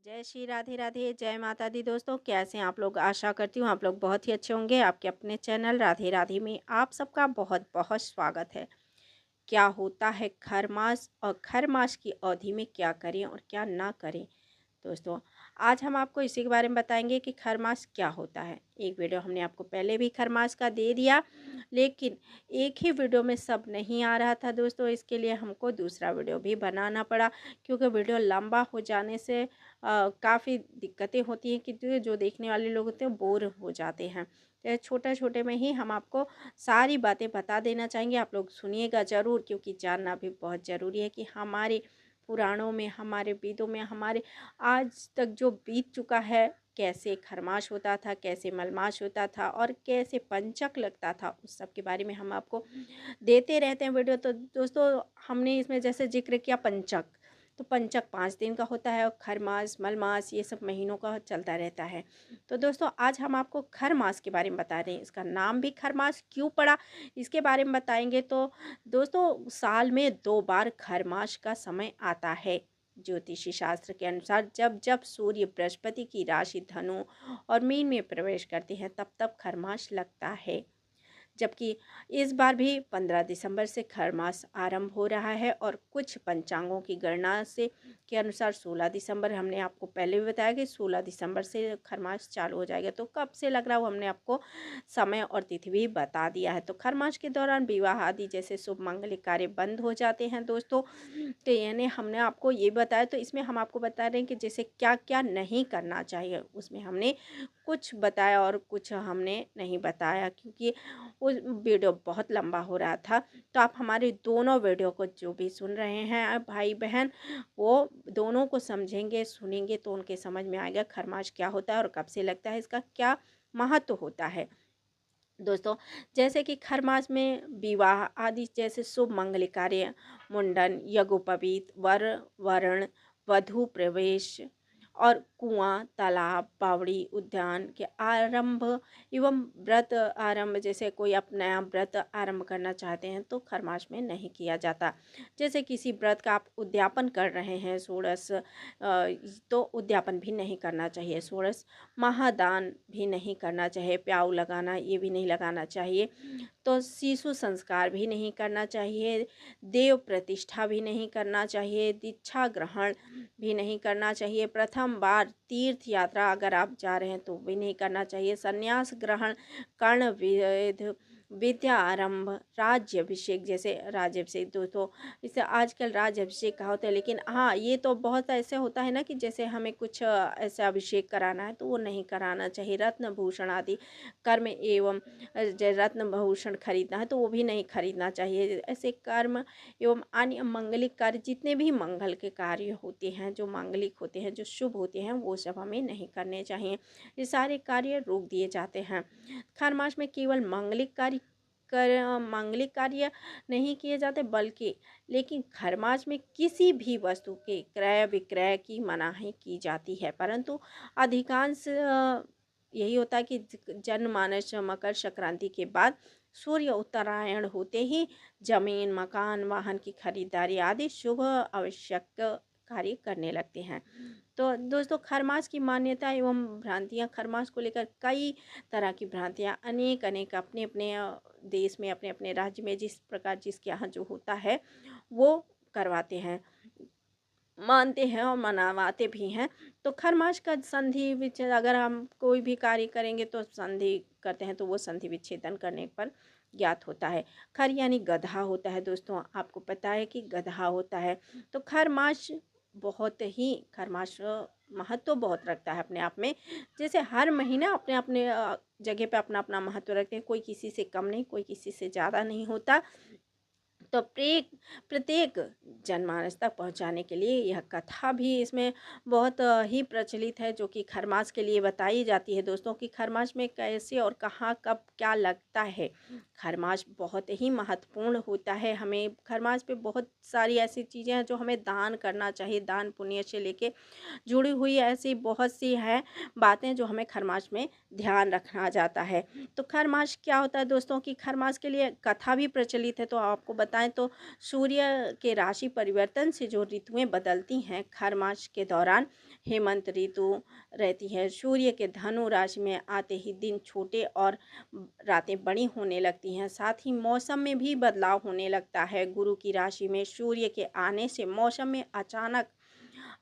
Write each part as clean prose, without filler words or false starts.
जय श्री राधे राधे, जय माता दी। दोस्तों, कैसे हैं आप लोग? आशा करती हूँ आप लोग बहुत ही अच्छे होंगे। आपके अपने चैनल राधे राधे में आप सबका बहुत बहुत स्वागत है। क्या होता है खरमास और खरमास की अवधि में क्या करें और क्या ना करें? दोस्तों, आज हम आपको इसी के बारे में बताएंगे कि खरमास क्या होता है। एक वीडियो हमने आपको पहले भी खरमास का दे दिया, लेकिन एक ही वीडियो में सब नहीं आ रहा था दोस्तों। इसके लिए हमको दूसरा वीडियो भी बनाना पड़ा, क्योंकि वीडियो लंबा हो जाने से काफ़ी दिक्कतें होती हैं कि जो देखने वाले लोग होते हैं बोर हो जाते हैं। तो छोटे छोटे में ही हम आपको सारी बातें बता देना चाहेंगे। आप लोग सुनिएगा ज़रूर, क्योंकि जानना भी बहुत ज़रूरी है कि हमारे पुराणों में, हमारे वेदों में, हमारे आज तक जो बीत चुका है, कैसे खरमास होता था, कैसे मलमास होता था और कैसे पंचक लगता था, उस सब के बारे में हम आपको देते रहते हैं वीडियो। तो दोस्तों, हमने इसमें जैसे जिक्र किया पंचक, तो पंचक 5 दिन का होता है और खरमास मलमास ये सब महीनों का चलता रहता है। तो दोस्तों, आज हम आपको खरमास के बारे में बता रहे हैं। इसका नाम भी खरमास क्यों पड़ा, इसके बारे में बताएंगे। तो दोस्तों, साल में 2 बार खरमास का समय आता है। ज्योतिषी शास्त्र के अनुसार जब जब सूर्य बृहस्पति की राशि धनु और मीन में प्रवेश करते हैं, तब तब खरमास लगता है। जबकि इस बार भी 15 दिसंबर से खरमास आरंभ हो रहा है और कुछ पंचांगों की गणना से के अनुसार 16 दिसंबर, हमने आपको पहले भी बताया कि 16 दिसंबर से खरमास चालू हो जाएगा। तो कब से लग रहा हो, हमने आपको समय और तिथि भी बता दिया है। तो खरमास के दौरान विवाह आदि जैसे शुभ मांगलिक कार्य बंद हो जाते हैं दोस्तों। तो यानी हमने आपको ये बताया, तो इसमें हम आपको बता रहे हैं कि जैसे क्या क्या नहीं करना चाहिए। उसमें हमने कुछ बताया और कुछ हमने नहीं बताया, क्योंकि वो वीडियो बहुत लंबा हो रहा था। तो आप हमारे दोनों वीडियो को जो भी सुन रहे हैं भाई बहन, वो दोनों को समझेंगे, सुनेंगे तो उनके समझ में आएगा खरमास क्या होता है और कब से लगता है, इसका क्या महत्व होता है। दोस्तों, जैसे कि खरमास में विवाह आदि जैसे शुभ मंगलिक कार्य, मुंडन, यज्ञोपवीत, वर वरण, वधु प्रवेश और कुआं, तालाब, बावड़ी, उद्यान के आरंभ एवं व्रत आरंभ, जैसे कोई आप नया व्रत आरंभ करना चाहते हैं तो खरमास में नहीं किया जाता। जैसे किसी व्रत का आप उद्यापन कर रहे हैं, षोडश, तो उद्यापन भी नहीं करना चाहिए। षोडश महादान भी नहीं करना चाहिए। प्याऊ लगाना ये भी नहीं लगाना चाहिए। तो शिशु संस्कार भी नहीं करना चाहिए। देव प्रतिष्ठा भी नहीं करना चाहिए। दीक्षा ग्रहण भी नहीं करना चाहिए। प्रथम बार तीर्थ यात्रा अगर आप जा रहे हैं तो भी नहीं करना चाहिए। संन्यास ग्रहण, कर्ण वेद, विद्या आरंभ, राज्यभिषेक, जैसे राज्यभिषेक दोस्तों, इसे आजकल राज्यभिषेक कहा होता है, लेकिन हाँ, ये तो बहुत ऐसे होता है ना कि जैसे हमें कुछ ऐसा अभिषेक कराना है तो वो नहीं कराना चाहिए। रत्न भूषण आदि कर्म एवं रत्न भूषण खरीदना है तो वो भी नहीं खरीदना चाहिए। ऐसे कर्म एवं अन्य मंगलिक कार्य, जितने भी मंगल के कार्य होते हैं, जो मांगलिक होते हैं, जो शुभ होते हैं, वो सब हमें नहीं करने चाहिए। ये सारे कार्य रोक दिए जाते हैं। खरमास में केवल मांगलिक कार्य नहीं किए जाते, बल्कि लेकिन खरमास में किसी भी वस्तु के क्रय विक्रय की मनाही की जाती है। परंतु अधिकांश यही होता है कि जनमानस मकर संक्रांति के बाद सूर्य उत्तरायण होते ही जमीन, मकान, वाहन की खरीदारी आदि शुभ आवश्यक कार्य करने लगते हैं। तो दोस्तों, खरमास की मान्यता एवं भ्रांतियाँ, खरमास को लेकर कई तरह की भ्रांतियाँ अनेक अनेक अपने अपने देश में, अपने अपने राज्य में जिस प्रकार जिसके यहाँ जो होता है वो करवाते हैं, मानते हैं और मनावाते भी हैं। तो खरमास का संधि विच्छेद, अगर हम कोई भी कार्य करेंगे तो संधि करते हैं, तो वो संधि विच्छेदन करने पर ज्ञात होता है। खर यानी गधा होता है दोस्तों, आपको पता है कि गधा होता है। तो खरमास बहुत ही, खरमास महत्व बहुत रखता है अपने आप में। जैसे हर महीना अपने अपने जगह पे अपना अपना महत्व रखते हैं। कोई किसी से कम नहीं, कोई किसी से ज़्यादा नहीं होता। तो प्रत्येक जनमानस तक पहुंचाने के लिए यह कथा भी इसमें बहुत ही प्रचलित है, जो कि खरमास के लिए बताई जाती है दोस्तों, कि खरमास में कैसे और कहाँ कब क्या लगता है। खरमास बहुत ही महत्वपूर्ण होता है। हमें खरमास पे बहुत सारी ऐसी चीज़ें हैं जो हमें दान करना चाहिए। दान पुण्य से लेके जुड़ी हुई ऐसी बहुत सी है बातें जो हमें खरमास में ध्यान रखना जाता है। तो खरमास क्या होता है दोस्तों, कि खरमास के लिए कथा भी प्रचलित है, तो आपको बताएं बताएं तो सूर्य के राशि परिवर्तन से जो ऋतुएं बदलती हैं, खर मास के दौरान हेमंत ऋतु रहती है। सूर्य के धनु राशि में आते ही दिन छोटे और रातें बड़ी होने लगती हैं। साथ ही मौसम में भी बदलाव होने लगता है। गुरु की राशि में सूर्य के आने से मौसम में अचानक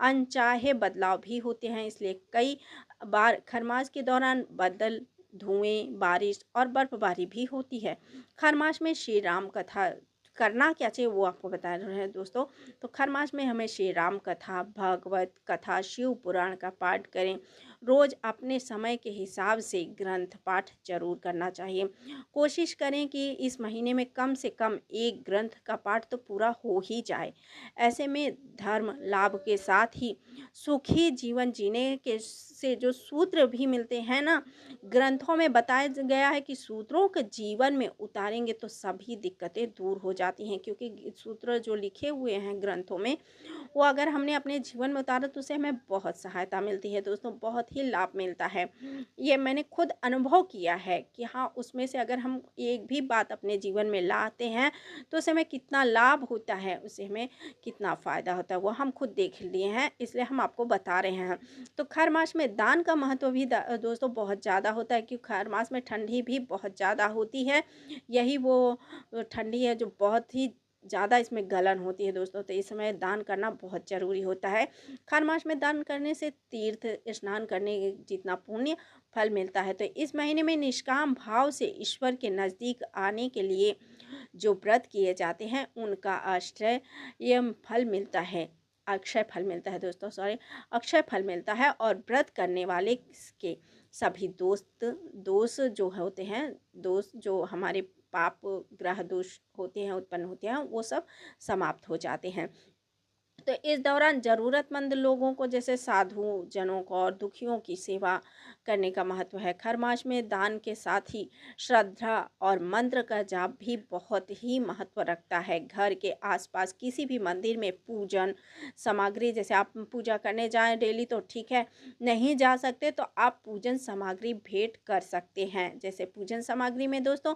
अनचाहे बदलाव भी होते हैं। इसलिए कई बार खरमास के दौरान बादल, धुएं, बारिश और बर्फबारी भी होती है। खरमास में श्री राम कथा करना क्या चाहिए वो आपको बता रहे हैं दोस्तों। तो खरमास में हमें श्री राम कथा, भागवत कथा, शिव पुराण का पाठ करें। रोज अपने समय के हिसाब से ग्रंथ पाठ जरूर करना चाहिए। कोशिश करें कि इस महीने में कम से कम एक ग्रंथ का पाठ तो पूरा हो ही जाए। ऐसे में धर्म लाभ के साथ ही सुखी जीवन जीने के से जो सूत्र भी मिलते हैं ना, ग्रंथों में बताया गया है कि सूत्रों के जीवन में उतारेंगे तो सभी दिक्कतें दूर हो जाती हैं। क्योंकि सूत्र जो लिखे हुए हैं ग्रंथों में, वो अगर हमने अपने जीवन में उतारा तो उससे हमें बहुत सहायता मिलती है दोस्तों, बहुत ही लाभ मिलता है। ये मैंने खुद अनुभव किया है कि हाँ, उसमें से अगर हम एक भी बात अपने जीवन में लाते हैं तो उससे हमें कितना लाभ होता है, उससे हमें कितना फ़ायदा होता है, वो हम खुद देख लिए हैं, इसलिए हम आपको बता रहे हैं। तो खर मास में दान का महत्व भी दोस्तों बहुत ज़्यादा होता है, क्योंकि खर मास में ठंडी भी बहुत ज़्यादा होती है। यही वो ठंडी है जो बहुत ही ज़्यादा इसमें गलन होती है दोस्तों। तो इस समय दान करना बहुत ज़रूरी होता है। खर मास में दान करने से तीर्थ स्नान करने जितना पुण्य फल मिलता है। तो इस महीने में निष्काम भाव से ईश्वर के नज़दीक आने के लिए जो व्रत किए जाते हैं उनका आश्रय ये फल मिलता है, अक्षय फल मिलता है दोस्तों, अक्षय फल मिलता है। और व्रत करने वाले के सभी दोष जो होते हैं, दोष जो हमारे पाप ग्रह दोष होते हैं, उत्पन्न होते हैं, वो सब समाप्त हो जाते हैं। तो इस दौरान ज़रूरतमंद लोगों को, जैसे साधु जनों को और दुखियों की सेवा करने का महत्व है। खर मास में दान के साथ ही श्रद्धा और मंत्र का जाप भी बहुत ही महत्व रखता है। घर के आसपास किसी भी मंदिर में पूजन सामग्री, जैसे आप पूजा करने जाएं डेली तो ठीक है, नहीं जा सकते तो आप पूजन सामग्री भेंट कर सकते हैं। जैसे पूजन सामग्री में दोस्तों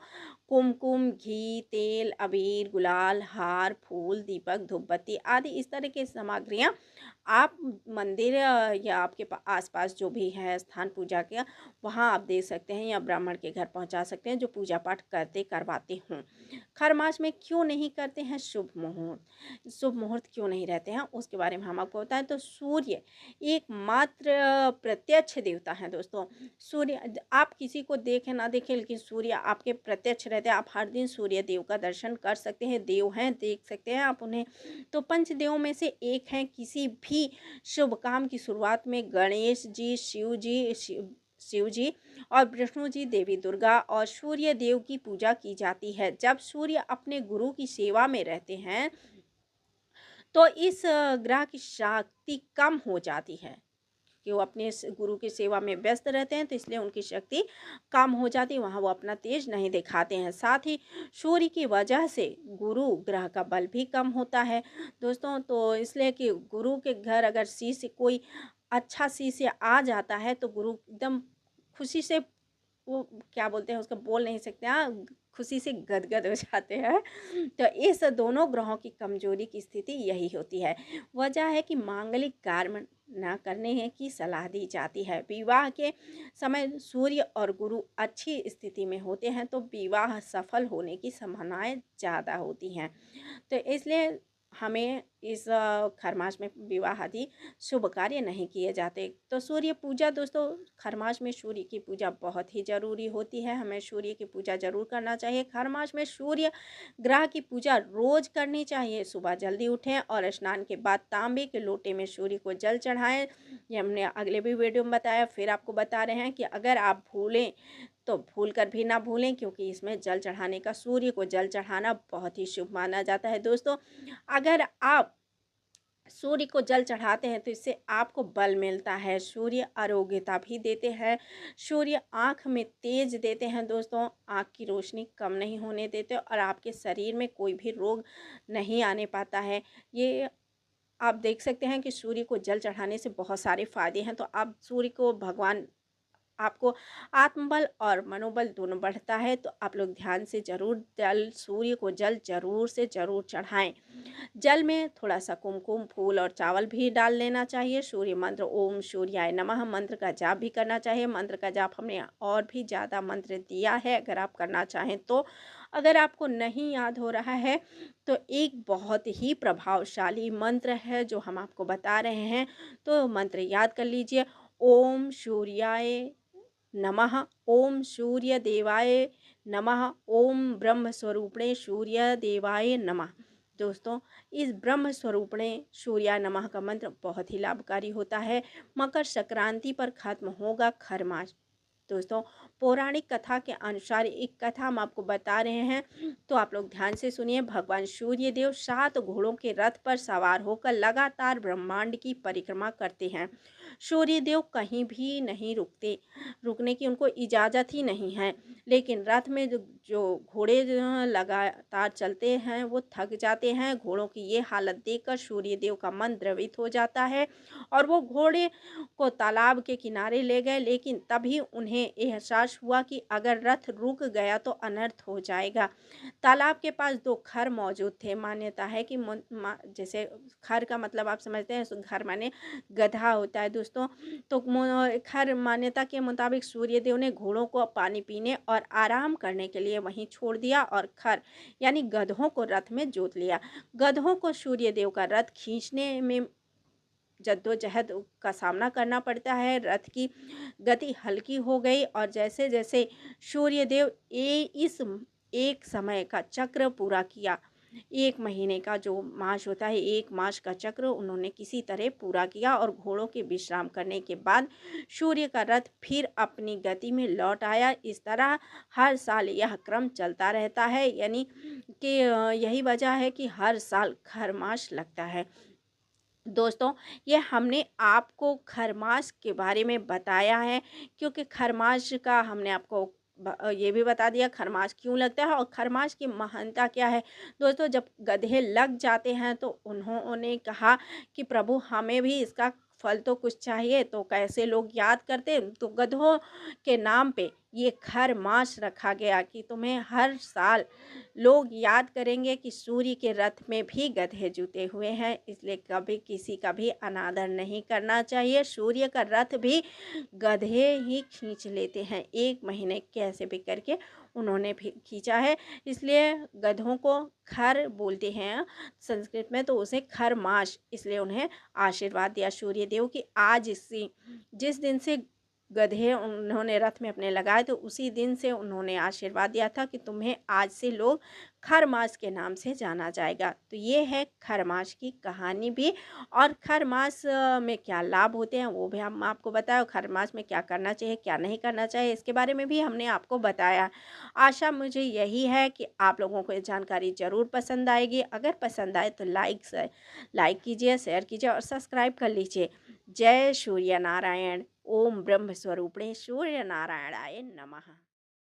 कुमकुम, घी, तेल, अबीर, गुलाल, हार, फूल, दीपक, धूपबत्ती आदि इस तरह की सामग्रियाँ आप मंदिर या आपके आसपास जो भी है स्थान पूजा का, वहाँ आप दे सकते हैं या ब्राह्मण के घर पहुँचा सकते हैं जो पूजा पाठ करवाते हों। खर मास में क्यों नहीं करते हैं शुभ मुहूर्त क्यों नहीं रहते हैं, उसके बारे में हम आपको बताएं तो सूर्य एकमात्र प्रत्यक्ष देवता हैं दोस्तों। सूर्य, आप किसी को देखें ना देखें, लेकिन सूर्य आपके प्रत्यक्ष रहते हैं। आप हर दिन सूर्य देव का दर्शन कर सकते हैं, देव हैं, देख सकते हैं आप उन्हें। तो पंच देवों में से एक हैं। किसी भी शुभ काम की शुरुआत में गणेश जी, शिव जी और विष्णु जी, देवी दुर्गा और सूर्य देव की पूजा की जाती है। जब सूर्य अपने गुरु की सेवा में रहते हैं तो इस ग्रह की शक्ति कम हो जाती है, कि वो अपने गुरु की सेवा में व्यस्त रहते हैं, तो इसलिए उनकी शक्ति कम हो जाती है, वहाँ वो अपना तेज नहीं दिखाते हैं। साथ ही सूर्य की वजह से गुरु ग्रह का बल भी कम होता है दोस्तों। तो इसलिए कि गुरु के घर अगर शिष्य कोई अच्छा शिष्य आ जाता है तो गुरु एकदम खुशी से, वो क्या बोलते हैं उसका बोल नहीं सकते, हाँ, खुशी से गदगद हो जाते हैं। तो इस दोनों ग्रहों की कमजोरी की स्थिति यही होती है। वजह है कि मांगलिक कार्य न करने की सलाह दी जाती है। विवाह के समय सूर्य और गुरु अच्छी स्थिति में होते हैं तो विवाह सफल होने की संभावनाएं ज़्यादा होती हैं। तो इसलिए हमें इस खरमास में विवाह आदि शुभ कार्य नहीं किए जाते। तो सूर्य पूजा दोस्तों, खरमास में सूर्य की पूजा बहुत ही ज़रूरी होती है, हमें सूर्य की पूजा ज़रूर करना चाहिए। खरमास में सूर्य ग्रह की पूजा रोज़ करनी चाहिए। सुबह जल्दी उठें और स्नान के बाद तांबे के लोटे में सूर्य को जल चढ़ाएं। ये हमने अगले भी वीडियो में बताया, फिर आपको बता रहे हैं कि अगर आप भूलें तो भूल कर भी ना भूलें, क्योंकि इसमें जल चढ़ाने का, सूर्य को जल चढ़ाना बहुत ही शुभ माना जाता है दोस्तों। अगर आप सूर्य को जल चढ़ाते हैं तो इससे आपको बल मिलता है। सूर्य आरोग्यता भी देते हैं। सूर्य आँख में तेज देते हैं दोस्तों, आँख की रोशनी कम नहीं होने देते और आपके शरीर में कोई भी रोग नहीं आने पाता है। ये आप देख सकते हैं कि सूर्य को जल चढ़ाने से बहुत सारे फायदे हैं। तो आप सूर्य को भगवान आपको आत्मबल और मनोबल दोनों बढ़ता है। तो आप लोग ध्यान से ज़रूर सूर्य को जल ज़रूर से ज़रूर चढ़ाएं। जल में थोड़ा सा कुमकुम फूल और चावल भी डाल लेना चाहिए। सूर्य मंत्र ओम सूर्याय नमः मंत्र का जाप भी करना चाहिए। मंत्र का जाप हमने और भी ज़्यादा मंत्र दिया है, अगर आप करना चाहें तो। अगर आपको नहीं याद हो रहा है तो एक बहुत ही प्रभावशाली मंत्र है जो हम आपको बता रहे हैं, तो मंत्र याद कर लीजिए। ओम सूर्याय नमः, ओम सूर्य देवाय नमः, ओम ब्रह्म स्वरूपणे सूर्य देवाय नमः। दोस्तों, इस ब्रह्म स्वरूपणे सूर्या नमः का मंत्र बहुत ही लाभकारी होता है। मकर संक्रांति पर खत्म होगा खरमास। दोस्तों, पौराणिक कथा के अनुसार एक कथा हम आपको बता रहे हैं, तो आप लोग ध्यान से सुनिए। भगवान सूर्य देव 7 घोड़ों के रथ पर सवार होकर लगातार ब्रह्मांड की परिक्रमा करते हैं। सूर्य देव कहीं भी नहीं रुकते, रुकने की उनको इजाज़त ही नहीं है। लेकिन रथ में जो घोड़े जो लगातार चलते हैं वो थक जाते हैं। घोड़ों की ये हालत देखकर सूर्य देव का मन द्रवित हो जाता है और वो घोड़े को तालाब के किनारे ले गए। लेकिन तभी उन्हें एहसास हुआ कि अगर रथ रुक गया तो अनर्थ हो जाएगा। तालाब के पास 2 खर मौजूद थे। मान्यता है कि जैसे खर का मतलब आप समझते हैं, खर माने गधा होता है दोस्तों। तो खर मान्यता के मुताबिक सूर्यदेव ने घोड़ों को पानी पीने और आराम करने के लिए वहीं छोड़ दिया और खर यानी गधों को रथ में जोत लिया। गधों को सूर्यदेव का रथ खींचने में जद्दोजहद का सामना करना पड़ता है। रथ की गति हल्की हो गई और जैसे जैसे सूर्यदेव इस एक समय का चक्र पूरा किया, 1 महीने का जो मास होता है, 1 मास का चक्र उन्होंने किसी तरह पूरा किया और घोड़ों के विश्राम करने के बाद सूर्य का रथ फिर अपनी गति में लौट आया। इस तरह हर साल यह क्रम चलता रहता है, यानी कि यही वजह है कि हर साल खरमास लगता है। दोस्तों, ये हमने आपको खरमास के बारे में बताया है, क्योंकि खरमास का हमने आपको ये भी बता दिया खरमास क्यों लगता है और खरमास की महानता क्या है। दोस्तों, जब गधे लग जाते हैं तो उन्होंने कहा कि प्रभु हमें भी इसका फल तो कुछ चाहिए। तो कैसे लोग याद करते, तो गधों के नाम पे ये खरमास रखा गया कि तुम्हें हर साल लोग याद करेंगे कि सूर्य के रथ में भी गधे जुटे हुए हैं। इसलिए कभी किसी का भी अनादर नहीं करना चाहिए। सूर्य का रथ भी गधे ही खींच लेते हैं, 1 महीने कैसे भी करके उन्होंने भी खींचा है। इसलिए गधों को खर बोलते हैं संस्कृत में, तो उसे खरमास, इसलिए उन्हें आशीर्वाद दिया सूर्य देव कि आज जिस दिन से गधे उन्होंने रथ में अपने लगाए, तो उसी दिन से उन्होंने आशीर्वाद दिया था कि तुम्हें आज से लोग खरमास के नाम से जाना जाएगा। तो ये है खरमास की कहानी भी, और खरमास में क्या लाभ होते हैं वो भी हम आपको बताया। खरमास में क्या करना चाहिए, क्या नहीं करना चाहिए, इसके बारे में भी हमने आपको बताया। आशा मुझे यही है कि आप लोगों को ये जानकारी ज़रूर पसंद आएगी। अगर पसंद आए तो लाइक कीजिए, शेयर कीजिए और सब्सक्राइब कर लीजिए। जय सूर्य नारायण। ओम ब्रह्म स्वरूपणे सूर्य नारायणाय नमः।